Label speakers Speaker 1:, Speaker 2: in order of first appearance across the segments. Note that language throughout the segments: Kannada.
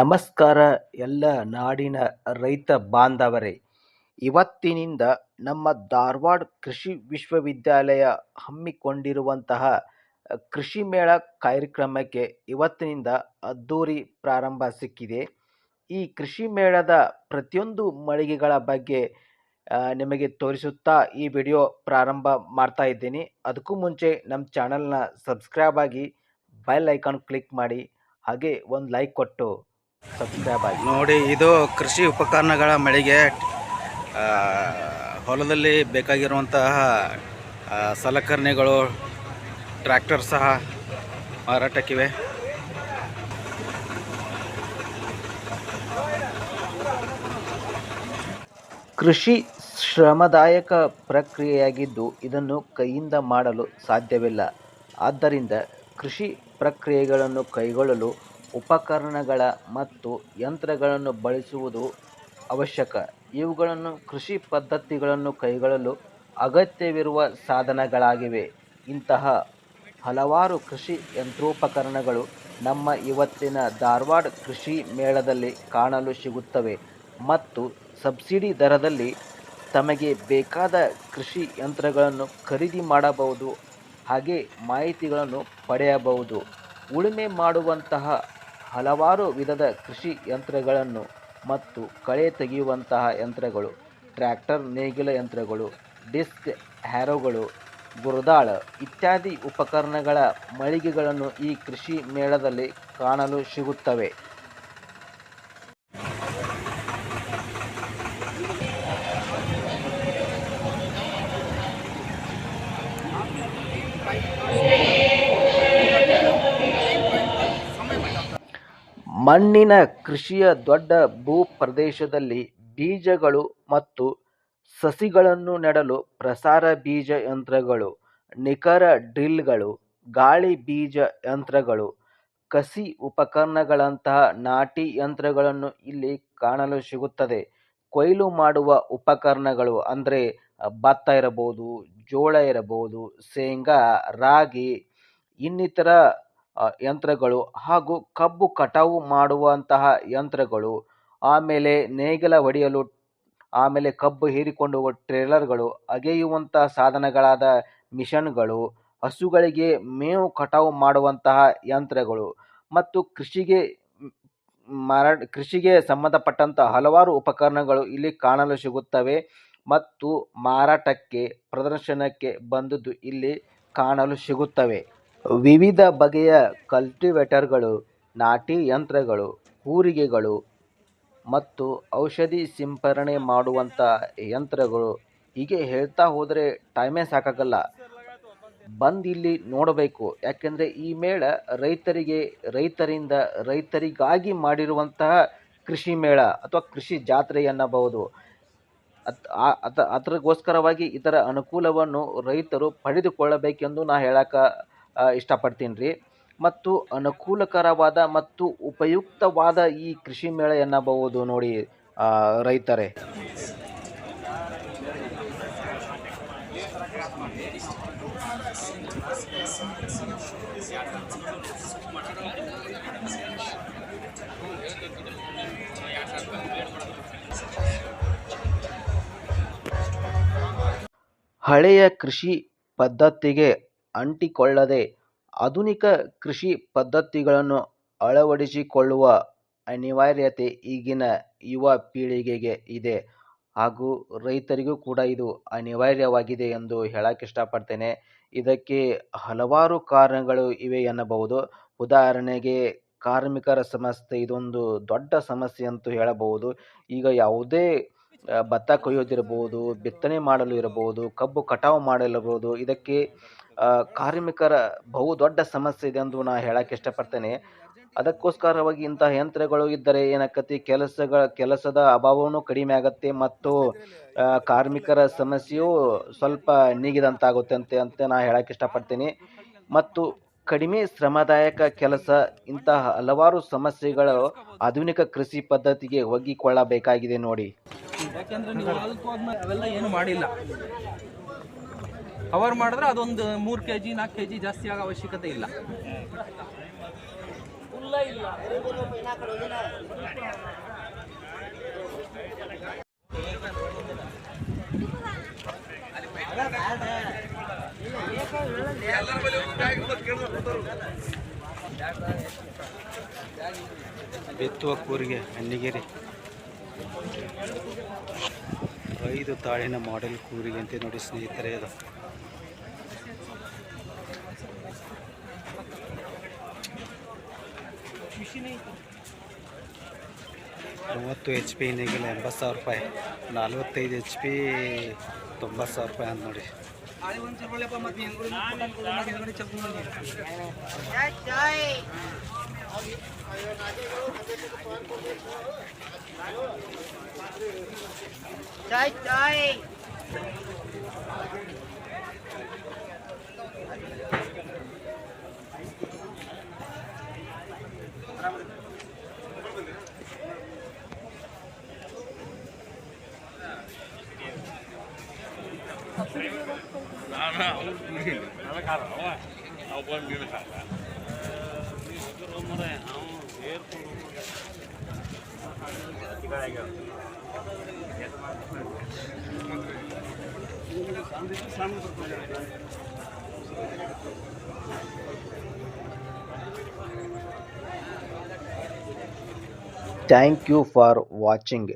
Speaker 1: ನಮಸ್ಕಾರ ಎಲ್ಲ ನಾಡಿನ ರೈತ ಬಾಂಧವರೇ. ಇವತ್ತಿನಿಂದ ನಮ್ಮ ಧಾರವಾಡ ಕೃಷಿ ವಿಶ್ವವಿದ್ಯಾಲಯ ಹಮ್ಮಿಕೊಂಡಿರುವಂತಹ ಕೃಷಿ ಮೇಳ ಕಾರ್ಯಕ್ರಮಕ್ಕೆ ಇವತ್ತಿನಿಂದ ಅದ್ದೂರಿ ಪ್ರಾರಂಭ ಸಿಕ್ಕಿದೆ. ಈ ಕೃಷಿ ಮೇಳದ ಪ್ರತಿಯೊಂದು ಮಳಿಗೆಗಳ ಬಗ್ಗೆ ನಿಮಗೆ ತೋರಿಸುತ್ತಾ ಈ ವಿಡಿಯೋ ಪ್ರಾರಂಭ ಮಾಡ್ತಾ ಇದ್ದೀನಿ. ಅದಕ್ಕೂ ಮುಂಚೆ ನಮ್ಮ ಚಾನಲ್ನ ಸಬ್ಸ್ಕ್ರೈಬ್ ಆಗಿ, ಬೆಲ್ ಐಕಾನ್ ಕ್ಲಿಕ್ ಮಾಡಿ, ಹಾಗೆ ಒಂದು ಲೈಕ್ ಕೊಟ್ಟು ಸಬ್ಸ್ಕ್ರೈಬ್ ಆಗಿ
Speaker 2: ನೋಡಿ. ಇದು ಕೃಷಿ ಉಪಕರಣಗಳ ಮಳಿಗೆ. ಹೊಲದಲ್ಲಿ ಬೇಕಾಗಿರುವಂತಹ ಸಲಕರಣೆಗಳು, ಟ್ರ್ಯಾಕ್ಟರ್ ಸಹ ಮಾರಾಟಕ್ಕಿವೆ.
Speaker 1: ಕೃಷಿ ಶ್ರಮದಾಯಕ ಪ್ರಕ್ರಿಯೆಯಾಗಿದ್ದು ಇದನ್ನು ಕೈಯಿಂದ ಮಾಡಲು ಸಾಧ್ಯವಿಲ್ಲ. ಆದ್ದರಿಂದ ಕೃಷಿ ಪ್ರಕ್ರಿಯೆಗಳನ್ನು ಕೈಗೊಳ್ಳಲು ಉಪಕರಣಗಳ ಮತ್ತು ಯಂತ್ರಗಳನ್ನು ಬಳಸುವುದು ಅವಶ್ಯಕ. ಇವುಗಳನ್ನು ಕೃಷಿ ಪದ್ಧತಿಗಳನ್ನು ಕೈಗೊಳ್ಳಲು ಅಗತ್ಯವಿರುವ ಸಾಧನಗಳಾಗಿವೆ. ಇಂತಹ ಹಲವಾರು ಕೃಷಿ ಯಂತ್ರೋಪಕರಣಗಳು ನಮ್ಮ ಇವತ್ತಿನ ಧಾರವಾಡ ಕೃಷಿ ಮೇಳದಲ್ಲಿ ಕಾಣಲು ಸಿಗುತ್ತವೆ ಮತ್ತು ಸಬ್ಸಿಡಿ ದರದಲ್ಲಿ ತಮಗೆ ಬೇಕಾದ ಕೃಷಿ ಯಂತ್ರಗಳನ್ನು ಖರೀದಿ ಮಾಡಬಹುದು. ಹಾಗೆ ಮಾಹಿತಿಗಳನ್ನು ಪಡೆಯಬಹುದು. ಉಳುಮೆ ಮಾಡುವಂತಹ ಹಲವಾರು ವಿಧದ ಕೃಷಿ ಯಂತ್ರಗಳನ್ನು ಮತ್ತು ಕಳೆ ತೆಗೆಯುವಂತಹ ಯಂತ್ರಗಳು, ಟ್ರ್ಯಾಕ್ಟರ್ ನೇಗಿಲ ಯಂತ್ರಗಳು, ಡಿಸ್ಕ್ ಹ್ಯಾರೋಗಳು, ಗುರದಾಳ ಇತ್ಯಾದಿ ಉಪಕರಣಗಳ ಮಳಿಗೆಗಳನ್ನು ಈ ಕೃಷಿ ಮೇಳದಲ್ಲಿ ಕಾಣಲು ಸಿಗುತ್ತವೆ. ಮಣ್ಣಿನ ಕೃಷಿಯ ದೊಡ್ಡ ಭೂ ಪ್ರದೇಶದಲ್ಲಿ ಬೀಜಗಳು ಮತ್ತು ಸಸಿಗಳನ್ನು ನೆಡಲು ಪ್ರಸಾರ ಬೀಜ ಯಂತ್ರಗಳು, ನಿಖರ ಡ್ರಿಲ್ಗಳು, ಗಾಳಿ ಬೀಜ ಯಂತ್ರಗಳು, ಕಸಿ ಉಪಕರಣಗಳಂತಹ ನಾಟಿ ಯಂತ್ರಗಳನ್ನು ಇಲ್ಲಿ ಕಾಣಲು ಸಿಗುತ್ತದೆ. ಕೊಯ್ಲು ಮಾಡುವ ಉಪಕರಣಗಳು ಅಂದರೆ ಭತ್ತ ಇರಬಹುದು, ಜೋಳ ಇರಬಹುದು, ಶೇಂಗಾ, ರಾಗಿ ಇನ್ನಿತರ ಯಂತ್ರಗಳು ಹಾಗೂ ಕಬ್ಬು ಕಟಾವು ಮಾಡುವಂತಹ ಯಂತ್ರಗಳು, ಆಮೇಲೆ ನೇಗಿಲ ಹೊಡೆಯಲು, ಆಮೇಲೆ ಕಬ್ಬು ಹೀರಿಕೊಂಡು ಹೋಗುವ ಟ್ರೇಲರ್ಗಳು, ಅಗೆಯುವಂತಹ ಸಾಧನಗಳಾದ ಮಿಷನ್ಗಳು, ಹಸುಗಳಿಗೆ ಮೇವು ಕಟಾವು ಮಾಡುವಂತಹ ಯಂತ್ರಗಳು ಮತ್ತು ಕೃಷಿಗೆ ಸಂಬಂಧಪಟ್ಟಂತಹ ಹಲವಾರು ಉಪಕರಣಗಳು ಇಲ್ಲಿ ಕಾಣಲು ಸಿಗುತ್ತವೆ ಮತ್ತು ಮಾರಾಟಕ್ಕೆ, ಪ್ರದರ್ಶನಕ್ಕೆ ಬಂದದ್ದು ಇಲ್ಲಿ ಕಾಣಲು ಸಿಗುತ್ತವೆ. ವಿವಿಧ ಬಗೆಯ ಕಲ್ಟಿವೇಟರ್ಗಳು, ನಾಟಿ ಯಂತ್ರಗಳು, ಕೂರಿಗೆಗಳು ಮತ್ತು ಔಷಧಿ ಸಿಂಪರಣೆ ಮಾಡುವಂಥ ಯಂತ್ರಗಳು, ಹೀಗೆ ಹೇಳ್ತಾ ಹೋದರೆ ಟೈಮೇ ಸಾಕಾಗಲ್ಲ. ಬಂದು ಇಲ್ಲಿ ನೋಡಬೇಕು. ಯಾಕೆಂದರೆ ಈ ಮೇಳ ರೈತರಿಂದ ರೈತರಿಗಾಗಿ ಮಾಡಿರುವಂತಹ ಕೃಷಿ ಮೇಳ ಅಥವಾ ಕೃಷಿ ಜಾತ್ರೆ ಎನ್ನಬಹುದು. ಅದಕ್ಕೋಸ್ಕರವಾಗಿ ಇದರ ಅನುಕೂಲವನ್ನು ರೈತರು ಪಡೆದುಕೊಳ್ಳಬೇಕೆಂದು ನಾ ಹೇಳಕ್ಕೆ ಇಷ್ಟಪಡ್ತೀನಿ ರೀ. ಮತ್ತು ಅನುಕೂಲಕರವಾದ ಮತ್ತು ಉಪಯುಕ್ತವಾದ ಈ ಕೃಷಿ ಮೇಳ ಎನ್ನಬಹುದು ನೋಡಿ ರೈತರೇ. ಹಳೆಯ ಕೃಷಿ ಪದ್ಧತಿಗೆ ಅಂಟಿಕೊಳ್ಳದೆ ಆಧುನಿಕ ಕೃಷಿ ಪದ್ಧತಿಗಳನ್ನು ಅಳವಡಿಸಿಕೊಳ್ಳುವ ಅನಿವಾರ್ಯತೆ ಈಗಿನ ಯುವ ಪೀಳಿಗೆಗೆ ಇದೆ ಹಾಗೂ ರೈತರಿಗೂ ಕೂಡ ಇದು ಅನಿವಾರ್ಯವಾಗಿದೆ ಎಂದು ಹೇಳಕ್ಕೆ ಇಷ್ಟಪಡ್ತೇನೆ. ಇದಕ್ಕೆ ಹಲವಾರು ಕಾರಣಗಳು ಇವೆ ಎನ್ನಬಹುದು. ಉದಾಹರಣೆಗೆ ಕಾರ್ಮಿಕರ ಸಮಸ್ಯೆ ಇದೊಂದು ದೊಡ್ಡ ಸಮಸ್ಯೆ ಅಂತೂ ಹೇಳಬಹುದು. ಈಗ ಯಾವುದೇ ಭತ್ತ ಕೊಯ್ಯೋದಿರಬಹುದು, ಬಿತ್ತನೆ ಮಾಡಲು ಇರಬಹುದು, ಕಬ್ಬು ಕಟಾವು ಮಾಡಲಿರಬಹುದು, ಇದಕ್ಕೆ ಕಾರ್ಮಿಕರ ಬಹು ದೊಡ್ಡ ಸಮಸ್ಯೆ ಇದೆ ಎಂದು ನಾನು ಹೇಳಕ್ಕೆ ಇಷ್ಟಪಡ್ತೇನೆ. ಅದಕ್ಕೋಸ್ಕರವಾಗಿ ಇಂತಹ ಯಂತ್ರಗಳು ಇದ್ದರೆ ಏನಾಕತಿ ಕೆಲಸದ ಅಭಾವವೂ ಕಡಿಮೆ ಆಗುತ್ತೆ ಮತ್ತು ಕಾರ್ಮಿಕರ ಸಮಸ್ಯೆಯು ಸ್ವಲ್ಪ ನೀಗಿದಂತಾಗುತ್ತೆ ಅಂತ ನಾ ಹೇಳಕ್ಕೆ ಇಷ್ಟಪಡ್ತೀನಿ. ಮತ್ತು ಕಡಿಮೆ ಶ್ರಮದಾಯಕ ಕೆಲಸ, ಇಂತಹ ಹಲವಾರು ಸಮಸ್ಯೆಗಳು ಆಧುನಿಕ ಕೃಷಿ ಪದ್ಧತಿಗೆ ಒಗ್ಗಿಕೊಳ್ಳಬೇಕಾಗಿದೆ ನೋಡಿ.
Speaker 3: ಯಾಕೆಂದ್ರೆ ನೀವು ಹೊಲಕ್ಕೆ ಹೋದ್ಮೇಲೆ ಅವೆಲ್ಲ ಏನು ಮಾಡಿಲ್ಲ. ಕವರ್ ಮಾಡಿದ್ರೆ ಅದೊಂದು 3 kg 4 kg ಜಾಸ್ತಿ ಆಗೋ ಅವಶ್ಯಕತೆ ಇಲ್ಲ.
Speaker 2: ಬಿತ್ತುವ ಕೂರಿಗೆ ಅಣ್ಣಿಗೇರಿ 5 ತಾಳಿನ ಮಾಡೆಲ್ ಕೂರಿಗೆ ಅಂತ ನೋಡಿ ಸ್ನೇಹಿತರೆ. ಇದು 30 HP ಇನ್ನೀಗಿಲ್ಲ 80,000 ರೂಪಾಯಿ, 45 HP 90,000 ರೂಪಾಯಿ ಅಂತ ನೋಡಿ.
Speaker 1: Thank you for watching.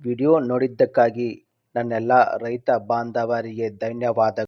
Speaker 1: Video ನೋಡಿದ್ದಕ್ಕಾಗಿ ನನ್ನೆಲ್ಲ ರೈತ ಬಾಂಧವರಿಗೆ ಧನ್ಯವಾದಗಳು.